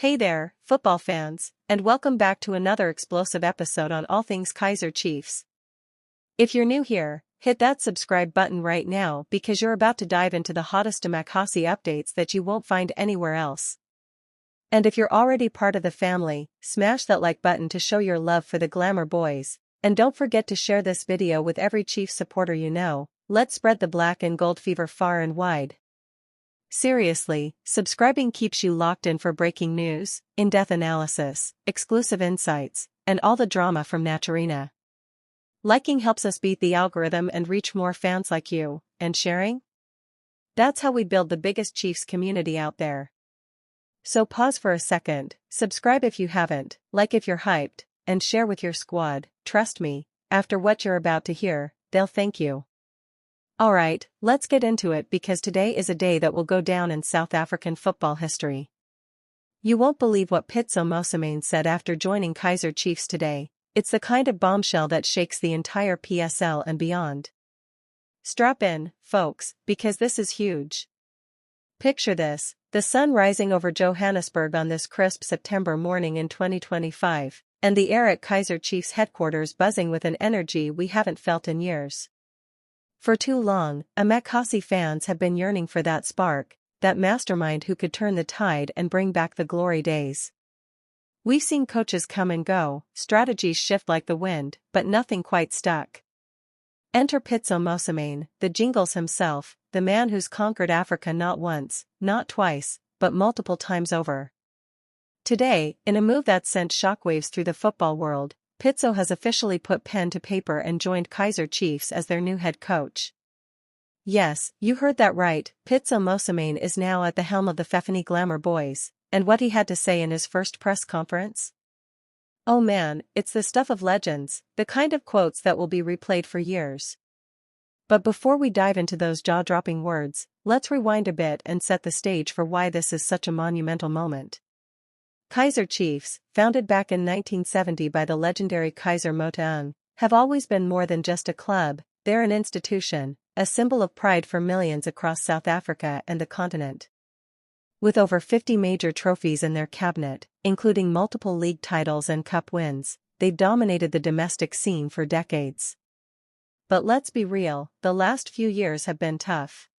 Hey there, football fans, and welcome back to another explosive episode on all things Kaizer Chiefs. If you're new here, hit that subscribe button right now because you're about to dive into the hottest Makasi updates that you won't find anywhere else. And if you're already part of the family, smash that like button to show your love for the Glamour Boys, and don't forget to share this video with every Chiefs supporter you know. Let's spread the black and gold fever far and wide. Seriously, subscribing keeps you locked in for breaking news, in-depth analysis, exclusive insights, and all the drama from Naturina. Liking helps us beat the algorithm and reach more fans like you, and sharing? That's how we build the biggest Chiefs community out there. So pause for a second, subscribe if you haven't, like if you're hyped, and share with your squad. Trust me, after what you're about to hear, they'll thank you. Alright, let's get into it because today is a day that will go down in South African football history. You won't believe what Pitso Mosimane said after joining Kaizer Chiefs today. It's the kind of bombshell that shakes the entire PSL and beyond. Strap in, folks, because this is huge. Picture this, the sun rising over Johannesburg on this crisp September morning in 2025, and the air at Kaizer Chiefs headquarters buzzing with an energy we haven't felt in years. For too long, Makasi fans have been yearning for that spark, that mastermind who could turn the tide and bring back the glory days. We've seen coaches come and go, strategies shift like the wind, but nothing quite stuck. Enter Pitso Mosimane, the Jingles himself, the man who's conquered Africa not once, not twice, but multiple times over. Today, in a move that sent shockwaves through the football world, Pitso has officially put pen to paper and joined Kaizer Chiefs as their new head coach. Yes, you heard that right, Pitso Mosimane is now at the helm of the Fefani Glamour Boys, and what he had to say in his first press conference? Oh man, it's the stuff of legends, the kind of quotes that will be replayed for years. But before we dive into those jaw-dropping words, let's rewind a bit and set the stage for why this is such a monumental moment. Kaizer Chiefs, founded back in 1970 by the legendary Kaizer Motaung, have always been more than just a club. They're an institution, a symbol of pride for millions across South Africa and the continent. With over 50 major trophies in their cabinet, including multiple league titles and cup wins, they've dominated the domestic scene for decades. But let's be real, the last few years have been tough.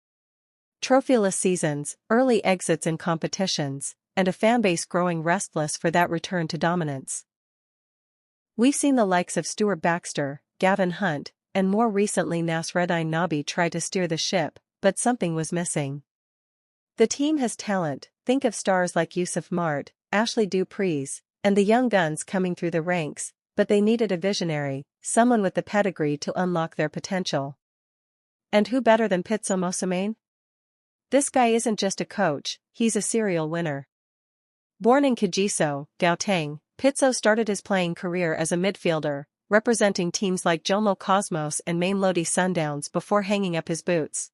Trophyless seasons, early exits in competitions, and a fanbase growing restless for that return to dominance. We've seen the likes of Stuart Baxter, Gavin Hunt, and more recently Nasreddine Nabi try to steer the ship, but something was missing. The team has talent, think of stars like Yusuf Mart, Ashley Dupreez, and the young guns coming through the ranks, but they needed a visionary, someone with the pedigree to unlock their potential. And who better than Pitso Mosimane? This guy isn't just a coach, he's a serial winner. Born in Kagiso, Gauteng, Pitso started his playing career as a midfielder, representing teams like Jomo Cosmos and Mamelodi Sundowns before hanging up his boots.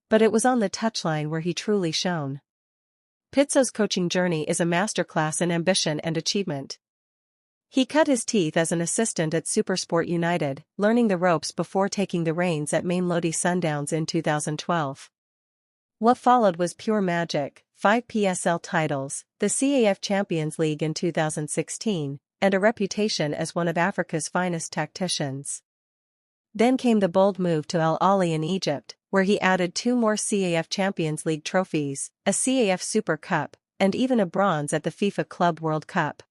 But it was on the touchline where he truly shone. Pitso's coaching journey is a masterclass in ambition and achievement. He cut his teeth as an assistant at SuperSport United, learning the ropes before taking the reins at Mamelodi Sundowns in 2012. What followed was pure magic: 5 PSL titles, the CAF Champions League in 2016, and a reputation as one of Africa's finest tacticians. Then came the bold move to Al Ahly in Egypt, where he added 2 more CAF Champions League trophies, a CAF Super Cup, and even a bronze at the FIFA Club World Cup.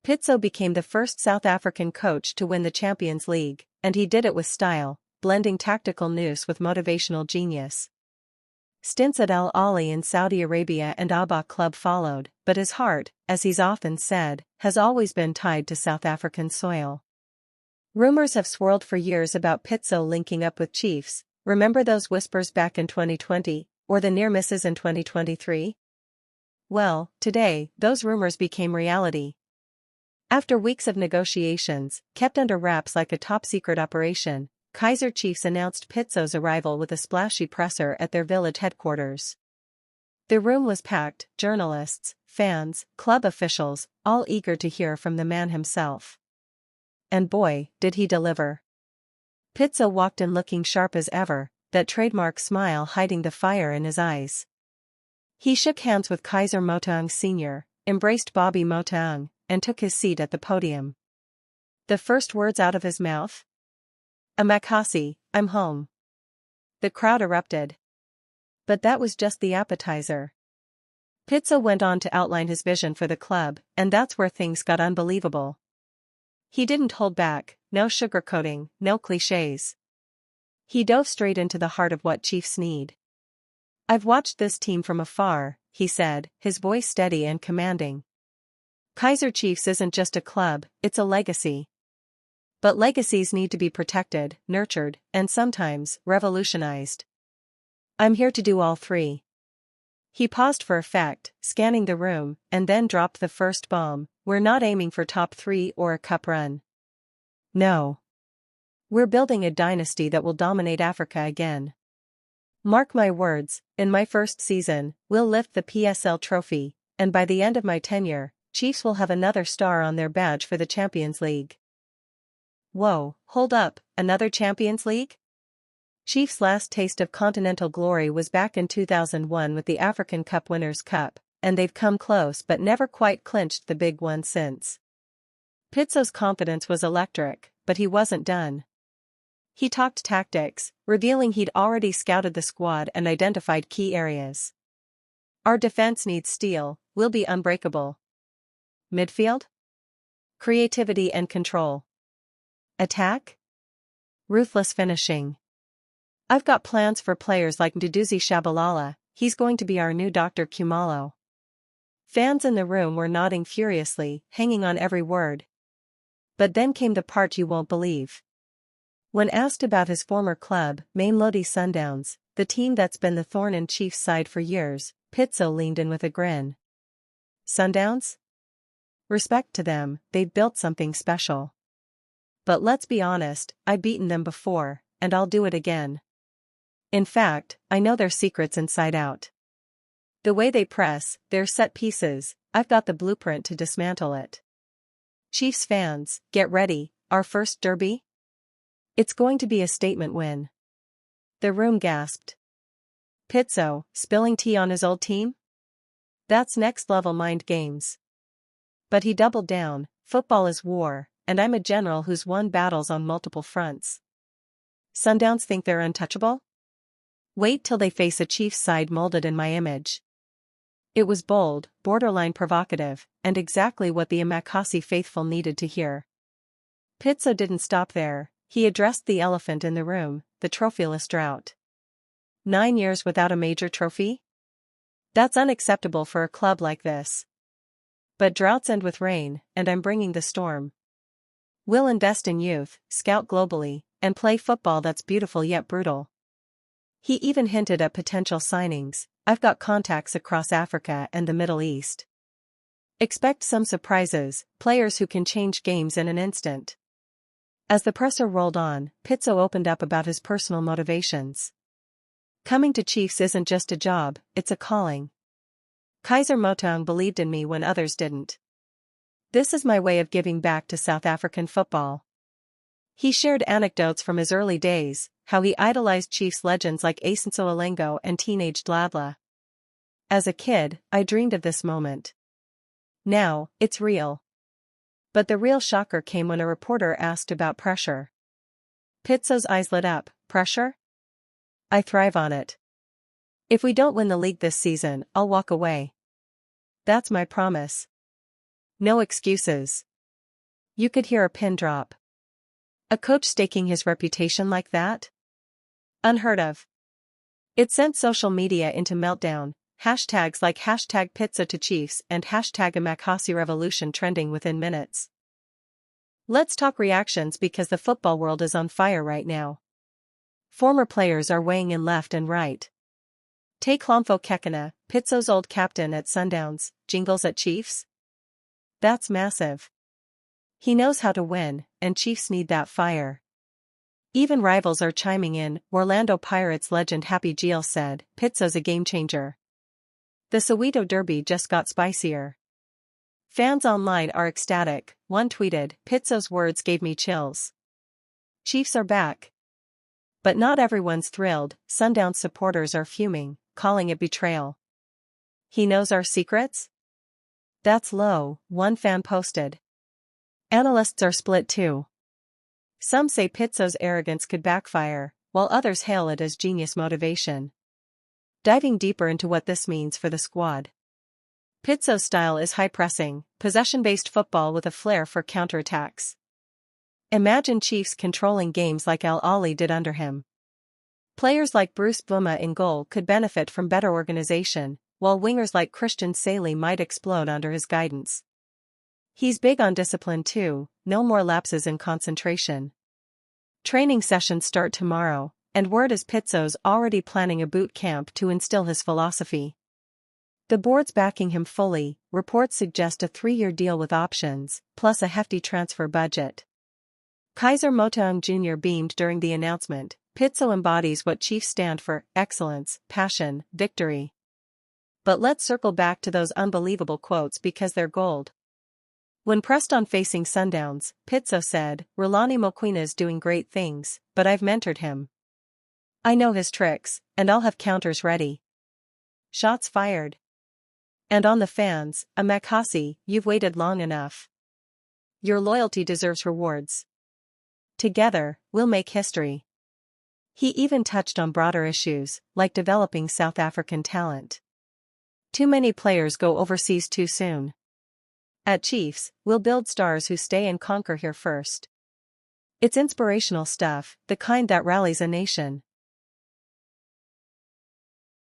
Pitso became the first South African coach to win the Champions League, and he did it with style, blending tactical nous with motivational genius. Stints at Al Ahly in Saudi Arabia and Abba Club followed, but his heart, as he's often said, has always been tied to South African soil. Rumors have swirled for years about Pitso linking up with Chiefs. Remember those whispers back in 2020, or the near misses in 2023? Well, today, those rumors became reality. After weeks of negotiations, kept under wraps like a top-secret operation, Kaizer Chiefs announced Pitso's arrival with a splashy presser at their village headquarters. The room was packed, journalists, fans, club officials, all eager to hear from the man himself. And boy, did he deliver. Pitso walked in looking sharp as ever, that trademark smile hiding the fire in his eyes. He shook hands with Kaizer Motaung Sr., embraced Bobby Motoung, and took his seat at the podium. The first words out of his mouth? "Amakasi, I'm home." The crowd erupted. But that was just the appetizer. Pitso went on to outline his vision for the club, and that's where things got unbelievable. He didn't hold back, no sugarcoating, no clichés. He dove straight into the heart of what Chiefs need. "I've watched this team from afar," he said, his voice steady and commanding. "Kaizer Chiefs isn't just a club, it's a legacy. But legacies need to be protected, nurtured, and sometimes, revolutionized. I'm here to do all three." He paused for effect, scanning the room, and then dropped the first bomb. "We're not aiming for top 3 or a cup run. No. We're building a dynasty that will dominate Africa again. Mark my words, in my first season, we'll lift the PSL trophy, and by the end of my tenure, Chiefs will have another star on their badge for the Champions League." Whoa, hold up, another Champions League? Chiefs' last taste of continental glory was back in 2001 with the African Cup Winners' Cup, and they've come close but never quite clinched the big one since. Pitso's confidence was electric, but he wasn't done. He talked tactics, revealing he'd already scouted the squad and identified key areas. "Our defense needs steel, we'll be unbreakable. Midfield? Creativity and control. Attack? Ruthless finishing. I've got plans for players like Mduduzi Shabalala, he's going to be our new Dr. Kumalo." Fans in the room were nodding furiously, hanging on every word. But then came the part you won't believe. When asked about his former club, Mamelodi Sundowns, the team that's been the thorn in Chiefs' side for years, Pitso leaned in with a grin. "Sundowns? Respect to them, they've built something special. But let's be honest, I've beaten them before, and I'll do it again. In fact, I know their secrets inside out. The way they press, their set pieces, I've got the blueprint to dismantle it. Chiefs fans, get ready, our first derby? It's going to be a statement win." The room gasped. Pitso, spilling tea on his old team? That's next-level mind games. But he doubled down, "Football is war, and I'm a general who's won battles on multiple fronts. Sundowns think they're untouchable? Wait till they face a Chiefs side molded in my image." It was bold, borderline provocative, and exactly what the Amakasi faithful needed to hear. Pitso didn't stop there, he addressed the elephant in the room, the trophyless drought. 9 years without a major trophy? That's unacceptable for a club like this. But droughts end with rain, and I'm bringing the storm. We'll invest in youth, scout globally, and play football that's beautiful yet brutal. He even hinted at potential signings. "I've got contacts across Africa and the Middle East. Expect some surprises, players who can change games in an instant." As the presser rolled on, Pitso opened up about his personal motivations. "Coming to Chiefs isn't just a job, it's a calling. Kaizer Motoung believed in me when others didn't. This is my way of giving back to South African football." He shared anecdotes from his early days, how he idolized Chiefs legends like Asenso Alengo and teenage Dladla. "As a kid, I dreamed of this moment. Now, it's real." But the real shocker came when a reporter asked about pressure. Pitso's eyes lit up. "Pressure? I thrive on it. If we don't win the league this season, I'll walk away. That's my promise. No excuses." You could hear a pin drop. A coach staking his reputation like that? Unheard of. It sent social media into meltdown, hashtags like #PitsoToChiefs and #AmakasiRevolution trending within minutes. Let's talk reactions because the football world is on fire right now. Former players are weighing in left and right. Take Hlomfo Kekana, Pitso's old captain at Sundowns, jingles at Chiefs? That's massive. He knows how to win, and Chiefs need that fire. Even rivals are chiming in. Orlando Pirates legend Happy Giel said, "Pitso's a game-changer. The Soweto Derby just got spicier." Fans online are ecstatic. One tweeted, "Pitso's words gave me chills. Chiefs are back." But not everyone's thrilled. Sundowns supporters are fuming, calling it betrayal. "He knows our secrets?" That's low, one fan posted. Analysts are split too. Some say Pitso's arrogance could backfire, while others hail it as genius motivation. Diving deeper into what this means for the squad. Pitso's style is high-pressing, possession-based football with a flair for counterattacks. Imagine Chiefs controlling games like Al Ali did under him. Players like Bruce Buma in goal could benefit from better organization, while wingers like Christian Saley might explode under his guidance. He's big on discipline too, no more lapses in concentration. Training sessions start tomorrow, and word is Pitso's already planning a boot camp to instill his philosophy. The board's backing him fully, reports suggest a 3-year deal with options, plus a hefty transfer budget. Kaizer Motaung Jr. beamed during the announcement. Pitso embodies what Chiefs stand for: excellence, passion, victory. But let's circle back to those unbelievable quotes because they're gold. When pressed on facing Sundowns, Pitso said, "Rulani Mokwina's doing great things, but I've mentored him. I know his tricks, and I'll have counters ready." Shots fired. And on the fans, a Makasi, you've waited long enough. Your loyalty deserves rewards. Together, we'll make history. He even touched on broader issues, like developing South African talent. Too many players go overseas too soon. At Chiefs, we'll build stars who stay and conquer here first. It's inspirational stuff, the kind that rallies a nation.